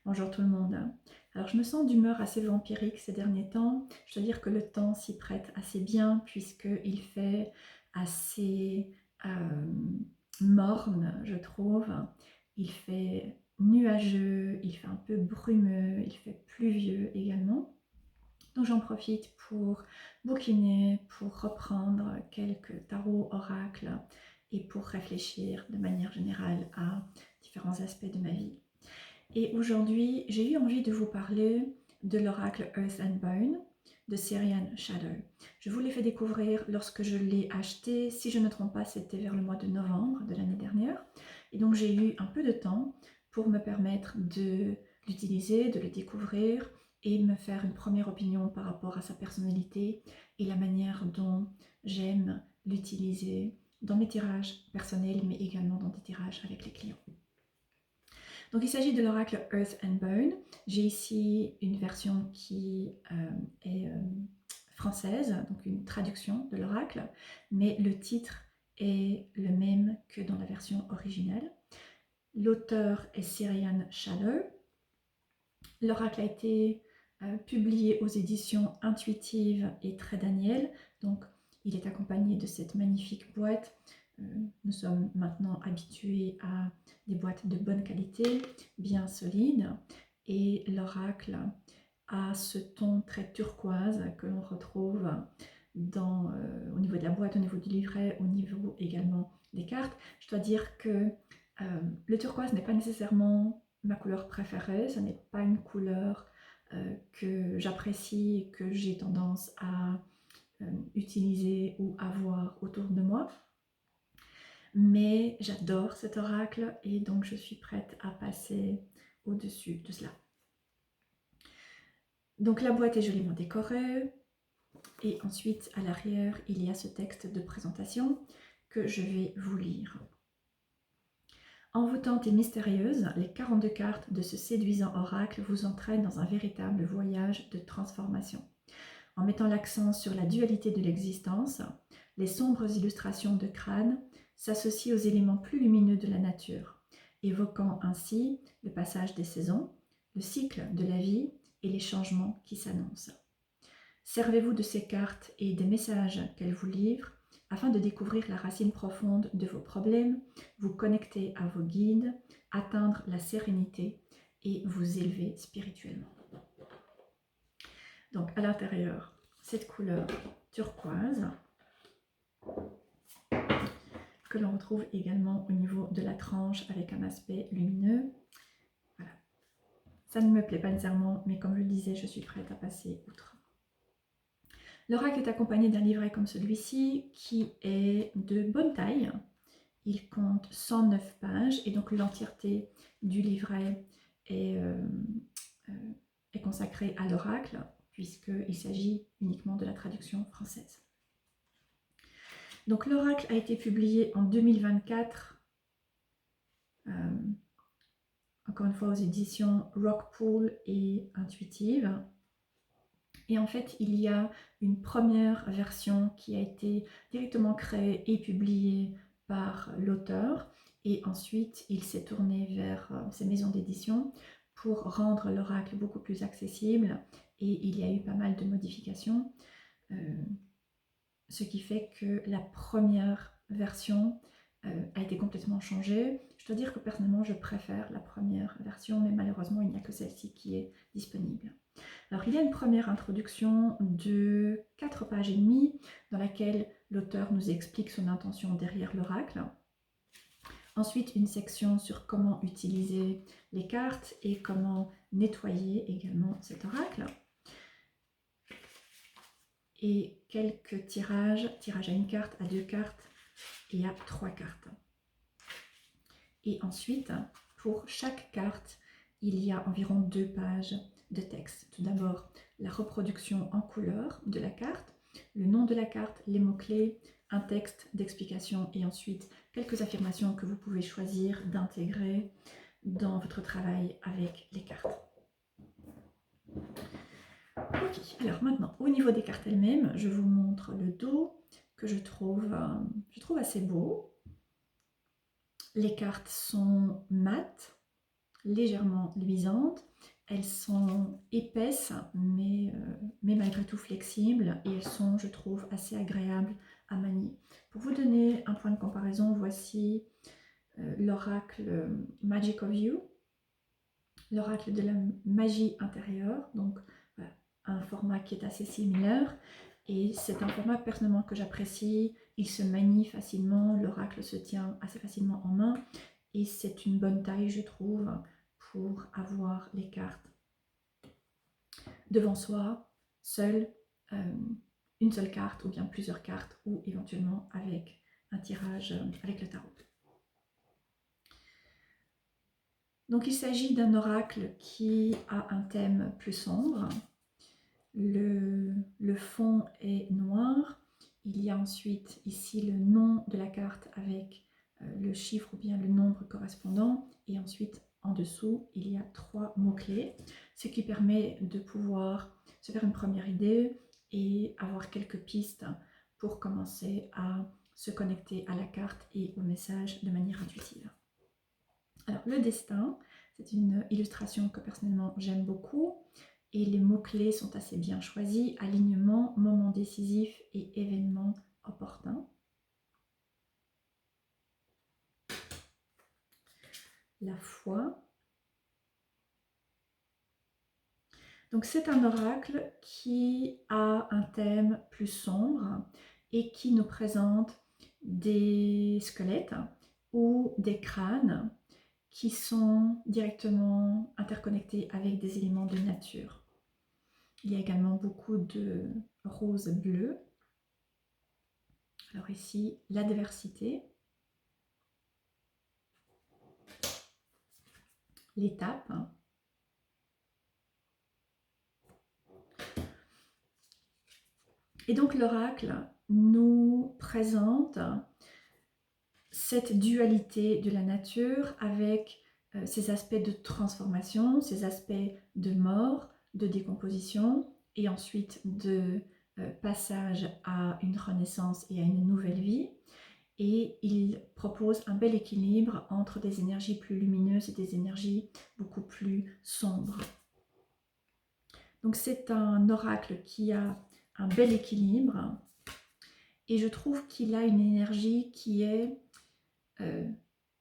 Bonjour tout le monde. Alors je me sens d'humeur assez vampirique ces derniers temps. Je dois dire que le temps s'y prête assez bien puisqu'il fait assez morne, je trouve. Il fait nuageux, il fait un peu brumeux, il fait pluvieux également. Donc j'en profite pour bouquiner, pour reprendre quelques tarots oracles et pour réfléchir de manière générale à différents aspects de ma vie. Et aujourd'hui, j'ai eu envie de vous parler de l'oracle Earth and Bone de Syrian Shadow. Je vous l'ai fait découvrir lorsque je l'ai acheté. Si je ne me trompe pas, c'était vers le mois de novembre de l'année dernière. Et donc j'ai eu un peu de temps pour me permettre de l'utiliser, de le découvrir et me faire une première opinion par rapport à sa personnalité et la manière dont j'aime l'utiliser dans mes tirages personnels, mais également dans des tirages avec les clients. Donc il s'agit de l'oracle Earth and Bone. J'ai ici une version qui est française, donc une traduction de l'oracle, mais le titre est le même que dans la version originale. L'auteur est Syrian Shadow. L'oracle a été publié aux éditions Intuitive et Très Daniel, donc il est accompagné de cette magnifique boîte. Nous sommes maintenant habitués à des boîtes de bonne qualité, bien solides, et l'oracle a ce ton très turquoise que l'on retrouve au niveau de la boîte, au niveau du livret, au niveau également des cartes. Je dois dire que le turquoise n'est pas nécessairement ma couleur préférée, ce n'est pas une couleur que j'apprécie et que j'ai tendance à utiliser ou avoir autour de moi. Mais j'adore cet oracle et donc je suis prête à passer au-dessus de cela. Donc la boîte est joliment décorée et ensuite à l'arrière il y a ce texte de présentation que je vais vous lire. Envoûtante et mystérieuse, les 42 cartes de ce séduisant oracle vous entraînent dans un véritable voyage de transformation. En mettant l'accent sur la dualité de l'existence, les sombres illustrations de crâne s'associent aux éléments plus lumineux de la nature, évoquant ainsi le passage des saisons, le cycle de la vie et les changements qui s'annoncent. Servez-vous de ces cartes et des messages qu'elles vous livrent afin de découvrir la racine profonde de vos problèmes, vous connecter à vos guides, atteindre la sérénité et vous élever spirituellement. Donc à l'intérieur, cette couleur turquoise que l'on retrouve également au niveau de la tranche avec un aspect lumineux. Voilà. Ça ne me plaît pas nécessairement, mais comme je le disais, je suis prête à passer outre. L'oracle est accompagné d'un livret comme celui-ci qui est de bonne taille. Il compte 109 pages et donc l'entièreté du livret est consacrée à l'oracle puisqu'il s'agit uniquement de la traduction française. Donc l'oracle a été publié en 2024, encore une fois aux éditions Rockpool et Intuitive. Et en fait, il y a une première version qui a été directement créée et publiée par l'auteur. Et ensuite, il s'est tourné vers ces maisons d'édition pour rendre l'oracle beaucoup plus accessible. Et il y a eu pas mal de modifications. Ce qui fait que la première version a été complètement changée. Je dois dire que personnellement, je préfère la première version, mais malheureusement, il n'y a que celle-ci qui est disponible. Alors, il y a une première introduction de 4 pages et demie dans laquelle l'auteur nous explique son intention derrière l'oracle. Ensuite, une section sur comment utiliser les cartes et comment nettoyer également cet oracle. Et quelques tirages à une carte, à 2 cartes et à 3 cartes. Et ensuite, pour chaque carte, il y a environ 2 pages de texte. Tout d'abord, la reproduction en couleur de la carte, le nom de la carte, les mots-clés, un texte d'explication et ensuite quelques affirmations que vous pouvez choisir d'intégrer dans votre travail avec les cartes. Ok, alors maintenant, au niveau des cartes elles-mêmes, je vous montre le dos que je trouve assez beau. Les cartes sont mates, légèrement luisantes. Elles sont épaisses, mais malgré tout flexibles, et elles sont, je trouve, assez agréables à manier. Pour vous donner un point de comparaison, voici l'oracle Magic of You, l'oracle de la magie intérieure, donc voilà, un format qui est assez similaire, et c'est un format personnellement que j'apprécie. Il se manie facilement, l'oracle se tient assez facilement en main, et c'est une bonne taille, je trouve, pour avoir les cartes devant soi, seul, une seule carte ou bien plusieurs cartes, ou éventuellement avec un tirage avec le tarot. Donc il s'agit d'un oracle qui a un thème plus sombre. Le fond est noir. Il y a ensuite ici le nom de la carte avec le chiffre ou bien le nombre correspondant. Et ensuite, en dessous, il y a 3 mots-clés, ce qui permet de pouvoir se faire une première idée et avoir quelques pistes pour commencer à se connecter à la carte et au message de manière intuitive. Alors, le destin, c'est une illustration que personnellement j'aime beaucoup et les mots-clés sont assez bien choisis. Alignement, moment décisif et événement opportun. La foi. Donc, c'est un oracle qui a un thème plus sombre et qui nous présente des squelettes ou des crânes qui sont directement interconnectés avec des éléments de nature. Il y a également beaucoup de rose bleu. Alors ici, l'adversité, l'étape, et donc l'oracle nous présente cette dualité de la nature avec ses aspects de transformation, ses aspects de mort, de décomposition et ensuite de passage à une renaissance et à une nouvelle vie. Et il propose un bel équilibre entre des énergies plus lumineuses et des énergies beaucoup plus sombres. Donc c'est un oracle qui a un bel équilibre et je trouve qu'il a une énergie qui est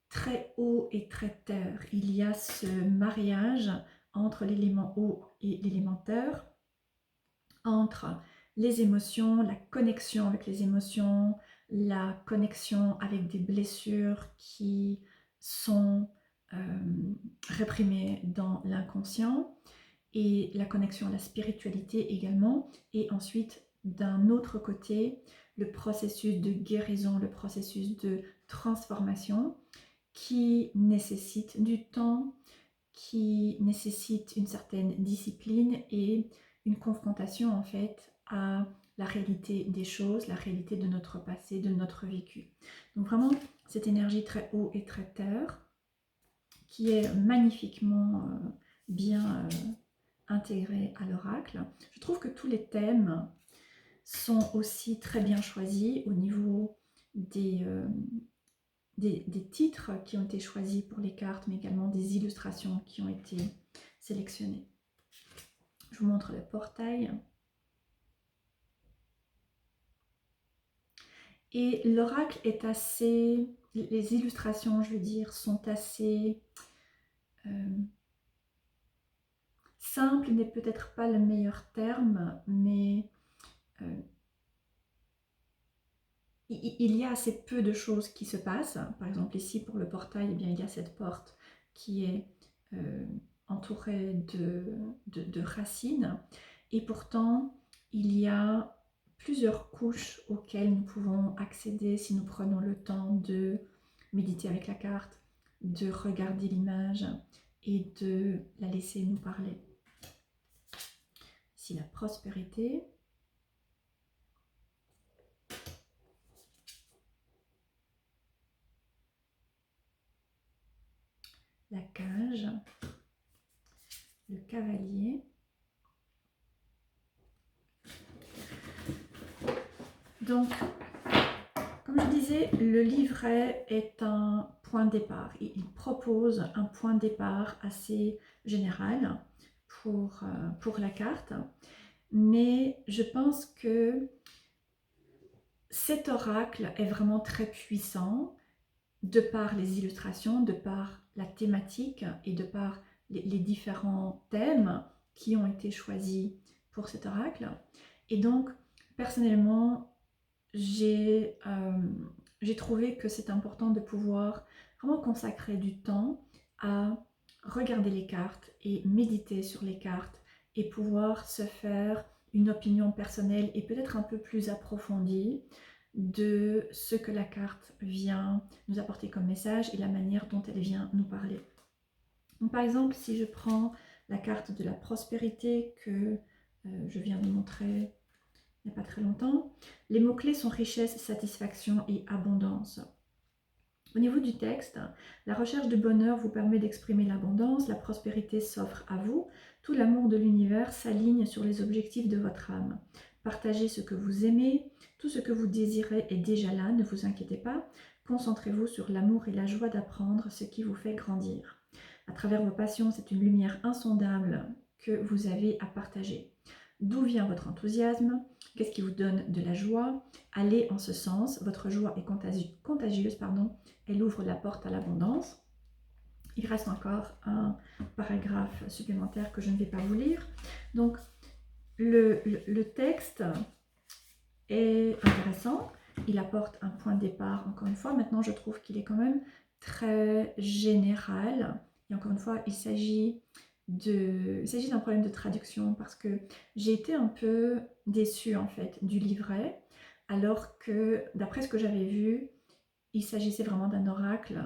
très haut et très terre. Il y a ce mariage entre l'élément eau et l'élément terre, entre les émotions, la connexion avec les émotions, la connexion avec des blessures qui sont réprimées dans l'inconscient et la connexion à la spiritualité également. Et ensuite, d'un autre côté, le processus de guérison, le processus de transformation qui nécessite du temps, qui nécessite une certaine discipline et une confrontation en fait à la réalité des choses, la réalité de notre passé, de notre vécu. Donc vraiment cette énergie très haut et très terre qui est magnifiquement bien intégrée à l'oracle. Je trouve que tous les thèmes sont aussi très bien choisis au niveau des titres qui ont été choisis pour les cartes, mais également des illustrations qui ont été sélectionnées. Je vous montre le portail. Et l'oracle est assez... Les illustrations, je veux dire, sont assez... simple n'est peut-être pas le meilleur terme, mais il y a assez peu de choses qui se passent. Par exemple, ici, pour le portail, eh bien, il y a cette porte qui est entourée de racines. Et pourtant, il y a plusieurs couches auxquelles nous pouvons accéder si nous prenons le temps de méditer avec la carte, de regarder l'image et de la laisser nous parler. Ici, la prospérité. La cage, le cavalier, donc comme je disais, le livret est un point de départ. Il propose un point de départ assez général pour la carte, mais je pense que cet oracle est vraiment très puissant de par les illustrations, de par la thématique et de par les différents thèmes qui ont été choisis pour cet oracle. Et donc, personnellement, j'ai trouvé que c'est important de pouvoir vraiment consacrer du temps à regarder les cartes et méditer sur les cartes et pouvoir se faire une opinion personnelle et peut-être un peu plus approfondie de ce que la carte vient nous apporter comme message et la manière dont elle vient nous parler. Donc, par exemple, si je prends la carte de la prospérité que je viens de montrer il n'y a pas très longtemps, les mots-clés sont richesse, satisfaction et abondance. Au niveau du texte, la recherche de bonheur vous permet d'exprimer l'abondance, la prospérité s'offre à vous, tout l'amour de l'univers s'aligne sur les objectifs de votre âme. Partagez ce que vous aimez, tout ce que vous désirez est déjà là, ne vous inquiétez pas, concentrez-vous sur l'amour et la joie d'apprendre ce qui vous fait grandir. À travers vos passions, c'est une lumière insondable que vous avez à partager. D'où vient votre enthousiasme? Qu'est-ce qui vous donne de la joie? Allez en ce sens, votre joie est contagieuse, elle ouvre la porte à l'abondance. Il reste encore un paragraphe supplémentaire que je ne vais pas vous lire. Donc, le texte est intéressant, il apporte un point de départ, encore une fois. Maintenant, je trouve qu'il est quand même très général. Et encore une fois, il s'agit d'un problème de traduction parce que j'ai été un peu déçue en fait du livret, alors que d'après ce que j'avais vu, il s'agissait vraiment d'un oracle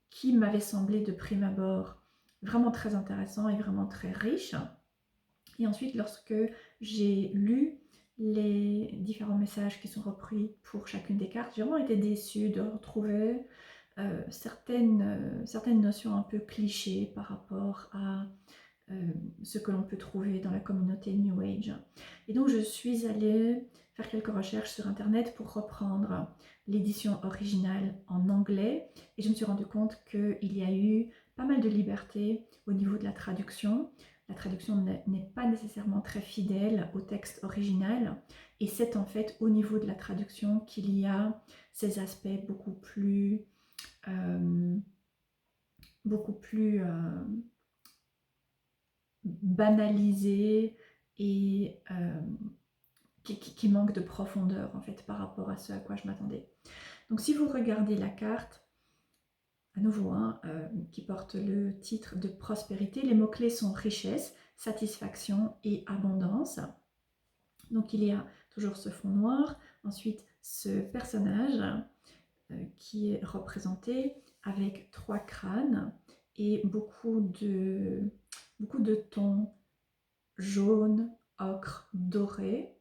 qui m'avait semblé de prime abord vraiment très intéressant et vraiment très riche. Et ensuite, lorsque j'ai lu les différents messages qui sont repris pour chacune des cartes, j'ai vraiment été déçue de retrouver certaines notions un peu clichés par rapport à ce que l'on peut trouver dans la communauté New Age. Et donc je suis allée faire quelques recherches sur internet pour reprendre l'édition originale en anglais et je me suis rendu compte qu'il y a eu pas mal de liberté au niveau de la traduction. La traduction n'est pas nécessairement très fidèle au texte original et c'est en fait au niveau de la traduction qu'il y a ces aspects beaucoup plus banalisés et qui manque de profondeur en fait par rapport à ce à quoi je m'attendais. Donc si vous regardez la carte, à nouveau, qui porte le titre de prospérité, les mots-clés sont richesse, satisfaction et abondance. Donc il y a toujours ce fond noir, ensuite ce personnage qui est représenté avec 3 crânes et beaucoup de tons jaune, ocre, doré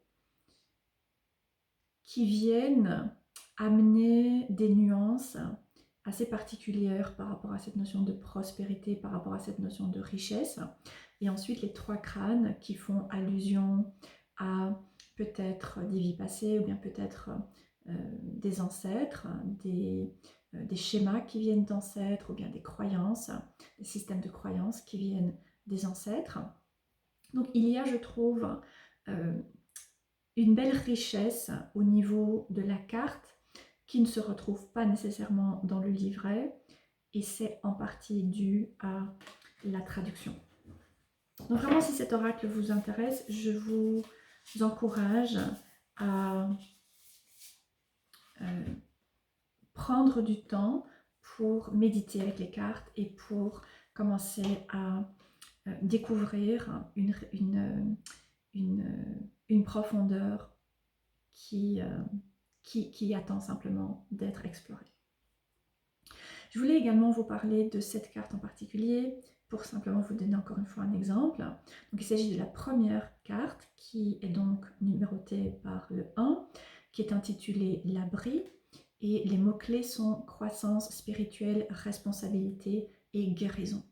qui viennent amener des nuances assez particulières par rapport à cette notion de prospérité, par rapport à cette notion de richesse. Et ensuite les 3 crânes qui font allusion à peut-être des vies passées ou bien peut-être des ancêtres, des schémas qui viennent d'ancêtres ou bien des croyances, des systèmes de croyances qui viennent des ancêtres. Donc il y a, je trouve, une belle richesse au niveau de la carte qui ne se retrouve pas nécessairement dans le livret et c'est en partie dû à la traduction. Donc vraiment, si cet oracle vous intéresse, je vous encourage à prendre du temps pour méditer avec les cartes et pour commencer à découvrir une profondeur qui attend simplement d'être explorée. Je voulais également vous parler de cette carte en particulier pour simplement vous donner encore une fois un exemple. Donc, il s'agit de la première carte qui est donc numérotée par le 1, qui est intitulée l'abri et les mots-clés sont croissance spirituelle, responsabilité et guérison.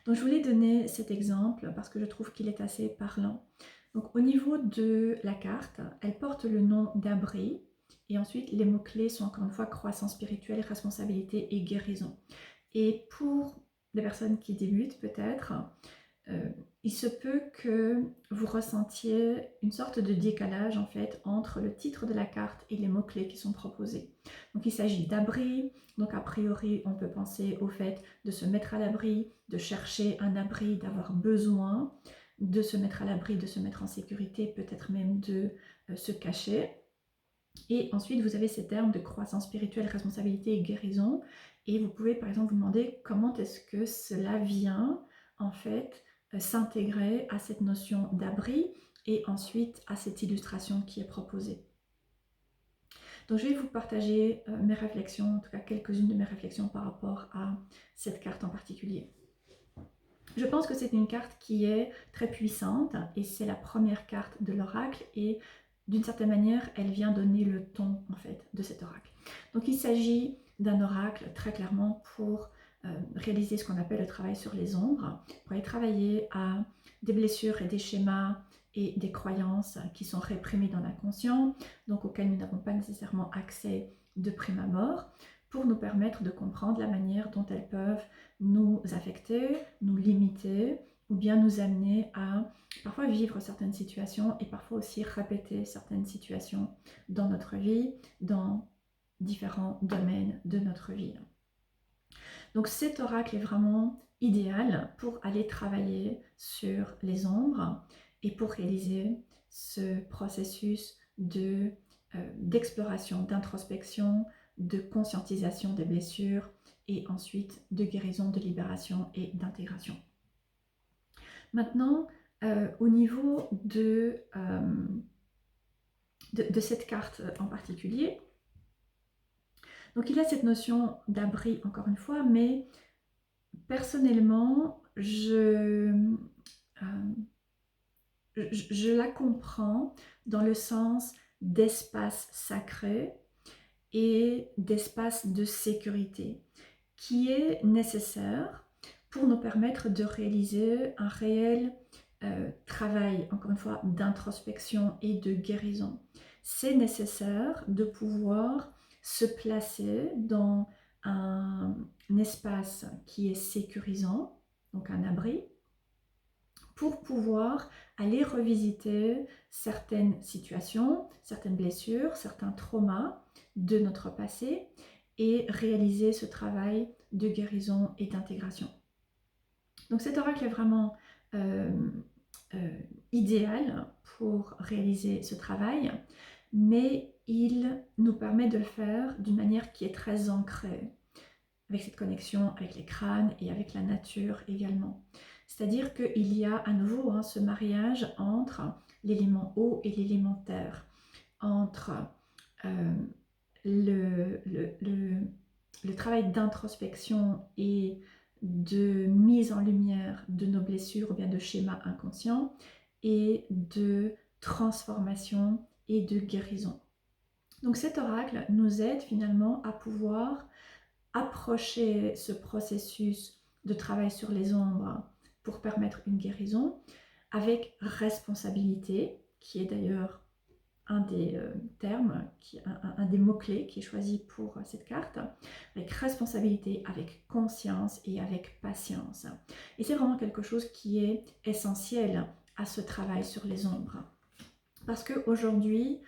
Donc je voulais donner cet exemple parce que je trouve qu'il est assez parlant. Donc au niveau de la carte, elle porte le nom d'abri Et ensuite, les mots-clés sont encore une fois croissance spirituelle, responsabilité et guérison. Et pour les personnes qui débutent peut-être, il se peut que vous ressentiez une sorte de décalage en fait entre le titre de la carte et les mots-clés qui sont proposés. Donc il s'agit d'abri, donc a priori on peut penser au fait de se mettre à l'abri, de chercher un abri, d'avoir besoin, de se mettre à l'abri, de se mettre en sécurité, peut-être même de se cacher. Et ensuite vous avez ces termes de croissance spirituelle, responsabilité et guérison, et vous pouvez par exemple vous demander comment est-ce que cela vient en fait s'intégrer à cette notion d'abri et ensuite à cette illustration qui est proposée. Donc je vais vous partager mes réflexions, en tout cas quelques-unes de mes réflexions par rapport à cette carte en particulier. Je pense que c'est une carte qui est très puissante et c'est la première carte de l'oracle et d'une certaine manière elle vient donner le ton en fait de cet oracle. Donc il s'agit d'un oracle très clairement pour réaliser ce qu'on appelle le travail sur les ombres, pour aller travailler à des blessures et des schémas et des croyances qui sont réprimées dans l'inconscient, donc auxquelles nous n'avons pas nécessairement accès de prime abord, pour nous permettre de comprendre la manière dont elles peuvent nous affecter, nous limiter, ou bien nous amener à parfois vivre certaines situations et parfois aussi répéter certaines situations dans notre vie, dans différents domaines de notre vie. Donc cet oracle est vraiment idéal pour aller travailler sur les ombres et pour réaliser ce processus d'exploration, d'introspection, de conscientisation des blessures et ensuite de guérison, de libération et d'intégration. Maintenant, au niveau de cette carte en particulier, donc il y a cette notion d'abri encore une fois, mais personnellement, je la comprends dans le sens d'espace sacré et d'espace de sécurité qui est nécessaire pour nous permettre de réaliser un réel travail, encore une fois, d'introspection et de guérison. C'est nécessaire de pouvoir se placer dans un espace qui est sécurisant, donc un abri, pour pouvoir aller revisiter certaines situations, certaines blessures, certains traumas de notre passé et réaliser ce travail de guérison et d'intégration. Donc cet oracle est vraiment idéal pour réaliser ce travail, mais il nous permet de le faire d'une manière qui est très ancrée, avec cette connexion avec les crânes et avec la nature également. C'est-à-dire qu'il y a à nouveau ce mariage entre l'élément eau et l'élément terre, entre le travail d'introspection et de mise en lumière de nos blessures ou bien de schémas inconscients et de transformation et de guérison. Donc cet oracle nous aide finalement à pouvoir approcher ce processus de travail sur les ombres pour permettre une guérison avec responsabilité, qui est d'ailleurs un des termes, un des mots-clés qui est choisi pour cette carte, avec responsabilité, avec conscience et avec patience. Et c'est vraiment quelque chose qui est essentiel à ce travail sur les ombres. Parce qu'aujourd'hui,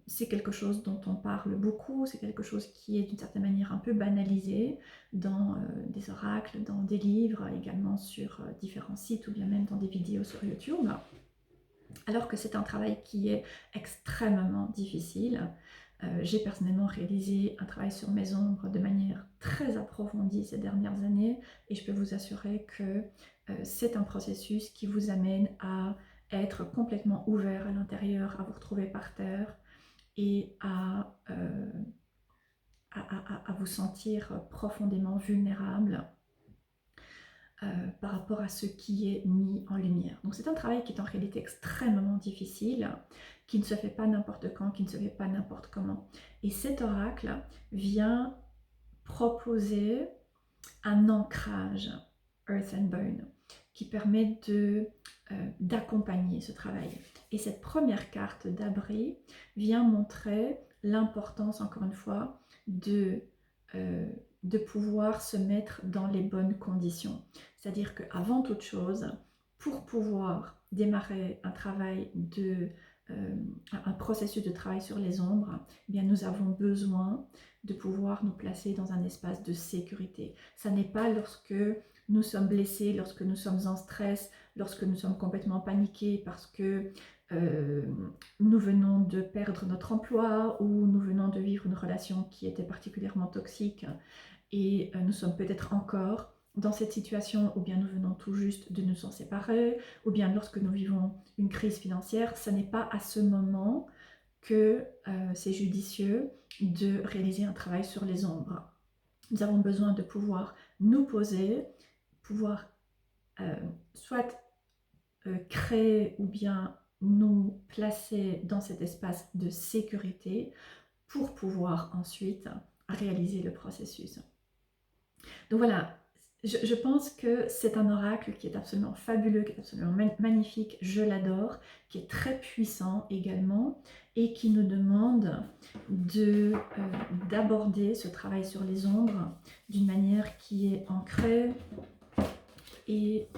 c'est quelque chose dont on parle beaucoup, c'est quelque chose qui est d'une certaine manière un peu banalisé dans des oracles, dans des livres, également sur différents sites ou bien même dans des vidéos sur YouTube. Alors que c'est un travail qui est extrêmement difficile. J'ai personnellement réalisé un travail sur mes ombres de manière très approfondie ces dernières années et je peux vous assurer que c'est un processus qui vous amène à être complètement ouvert à l'intérieur, à vous retrouver par terre et à vous sentir profondément vulnérable par rapport à ce qui est mis en lumière. Donc c'est un travail qui est en réalité extrêmement difficile, qui ne se fait pas n'importe quand, qui ne se fait pas n'importe comment. Et cet oracle vient proposer un ancrage Earth and Bone qui permet d'accompagner ce travail. Et cette première carte d'abri vient montrer l'importance, encore une fois, de pouvoir se mettre dans les bonnes conditions. C'est-à-dire qu'avant toute chose, pour pouvoir démarrer un travail un processus de travail sur les ombres, eh bien nous avons besoin de pouvoir nous placer dans un espace de sécurité. Ça n'est pas lorsque nous sommes blessés, lorsque nous sommes en stress, lorsque nous sommes complètement paniqués parce que nous venons de perdre notre emploi ou nous venons de vivre une relation qui était particulièrement toxique et nous sommes peut-être encore dans cette situation, ou bien nous venons tout juste de nous en séparer, ou bien lorsque nous vivons une crise financière, ce n'est pas à ce moment que c'est judicieux de réaliser un travail sur les ombres. Nous avons besoin de pouvoir nous poser, pouvoir soit créer ou bien nous placer dans cet espace de sécurité pour pouvoir ensuite réaliser le processus. Donc voilà, je pense que c'est un oracle qui est absolument fabuleux, qui est absolument magnifique, je l'adore, qui est très puissant également et qui nous demande d'aborder ce travail sur les ombres d'une manière qui est ancrée et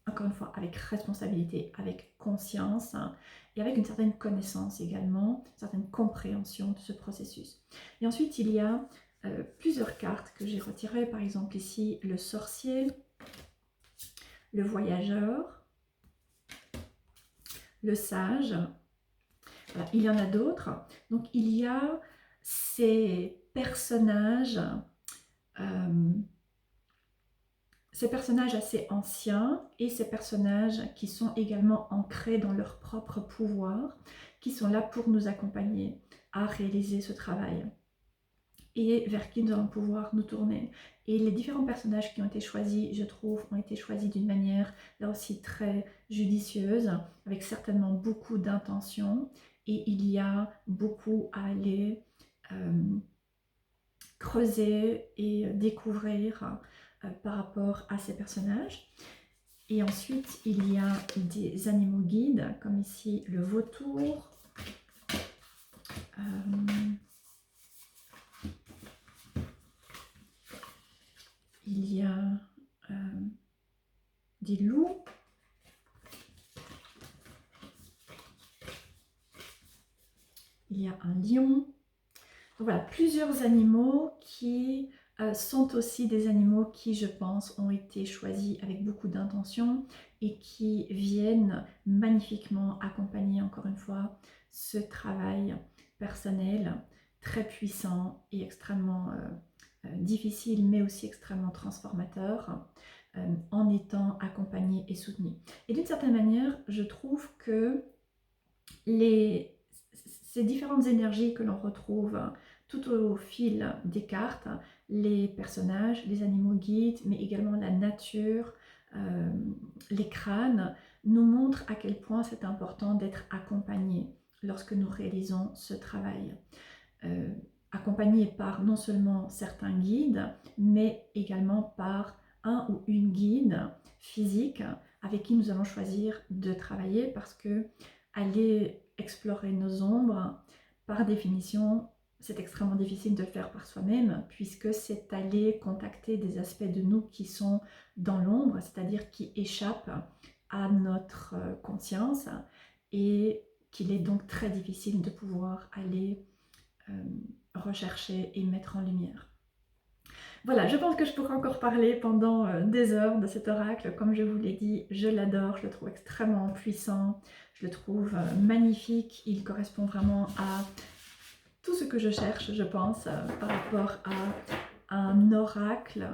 encore une fois avec responsabilité, avec conscience et avec une certaine connaissance également, une certaine compréhension de ce processus. Et ensuite il y a plusieurs cartes que j'ai retirées, par exemple ici le sorcier, le voyageur, le sage. Voilà, il y en a d'autres. Donc il y a ces personnages assez anciens et ces personnages qui sont également ancrés dans leur propre pouvoir, qui sont là pour nous accompagner à réaliser ce travail et vers qui nous allons pouvoir nous tourner. Et les différents personnages qui ont été choisis, je trouve, ont été choisis d'une manière là aussi très judicieuse, avec certainement beaucoup d'intention, et il y a beaucoup à aller creuser et découvrir par rapport à ces personnages. Et ensuite, il y a des animaux guides, comme ici le vautour. Il y a des loups. Il y a un lion. Donc voilà, plusieurs animaux qui sont aussi des animaux qui, je pense, ont été choisis avec beaucoup d'intention et qui viennent magnifiquement accompagner, encore une fois, ce travail personnel très puissant et extrêmement difficile, mais aussi extrêmement transformateur, en étant accompagné et soutenu. Et d'une certaine manière, je trouve que ces différentes énergies que l'on retrouve tout au fil des cartes, les personnages, les animaux guides, mais également la nature, les crânes, nous montrent à quel point c'est important d'être accompagné lorsque nous réalisons ce travail. Accompagné par non seulement certains guides, mais également par un ou une guide physique avec qui nous allons choisir de travailler, parce que aller explorer nos ombres, par définition, c'est extrêmement difficile de le faire par soi-même, puisque c'est aller contacter des aspects de nous qui sont dans l'ombre, c'est-à-dire qui échappent à notre conscience, et qu'il est donc très difficile de pouvoir aller rechercher et mettre en lumière. Voilà, je pense que je pourrais encore parler pendant des heures de cet oracle. Comme je vous l'ai dit, je l'adore, je le trouve extrêmement puissant, je le trouve magnifique. Il correspond vraiment à tout ce que je cherche, je pense, par rapport à un oracle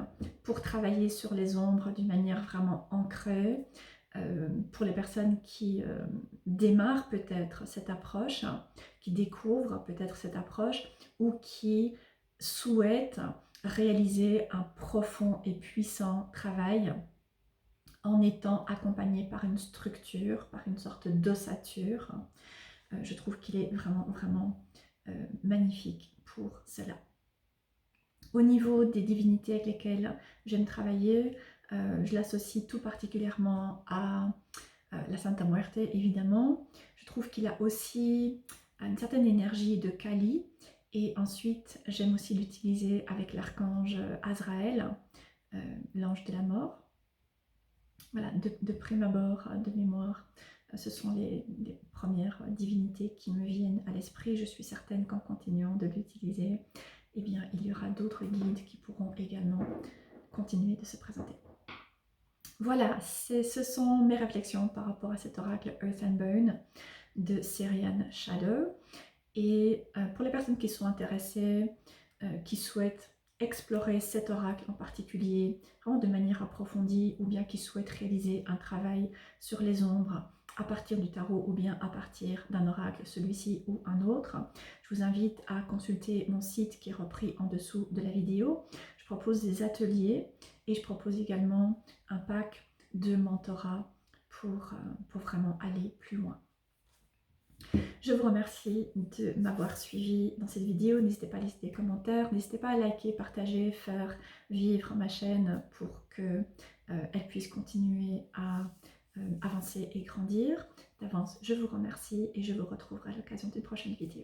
pour travailler sur les ombres d'une manière vraiment ancrée. Pour les personnes qui démarrent peut-être cette approche, qui découvrent peut-être cette approche, ou qui souhaitent réaliser un profond et puissant travail en étant accompagné par une structure, par une sorte d'ossature. Je trouve qu'il est vraiment magnifique pour cela. Au niveau des divinités avec lesquelles j'aime travailler, je l'associe tout particulièrement à la Santa Muerte, évidemment. Je trouve qu'il a aussi une certaine énergie de Kali. Et ensuite, j'aime aussi l'utiliser avec l'archange Azraël, l'ange de la mort. Voilà, de prime abord, de mémoire, ce sont les premières divinités qui me viennent à l'esprit. Je suis certaine qu'en continuant de l'utiliser, eh bien, il y aura d'autres guides qui pourront également continuer de se présenter. Voilà, ce sont mes réflexions par rapport à cet oracle Earth and Bone de Syrian Shadow. Et pour les personnes qui sont intéressées, qui souhaitent explorer cet oracle en particulier, vraiment de manière approfondie, ou bien qui souhaitent réaliser un travail sur les ombres à partir du tarot ou bien à partir d'un oracle, celui-ci ou un autre, je vous invite à consulter mon site qui est repris en dessous de la vidéo. Je propose des ateliers et je propose également un pack de mentorat pour vraiment aller plus loin. Je vous remercie de m'avoir suivi dans cette vidéo. N'hésitez pas à laisser des commentaires, n'hésitez pas à liker, partager, faire vivre ma chaîne pour qu'elle puisse continuer à avancer et grandir. D'avance, je vous remercie et je vous retrouverai à l'occasion d'une prochaine vidéo.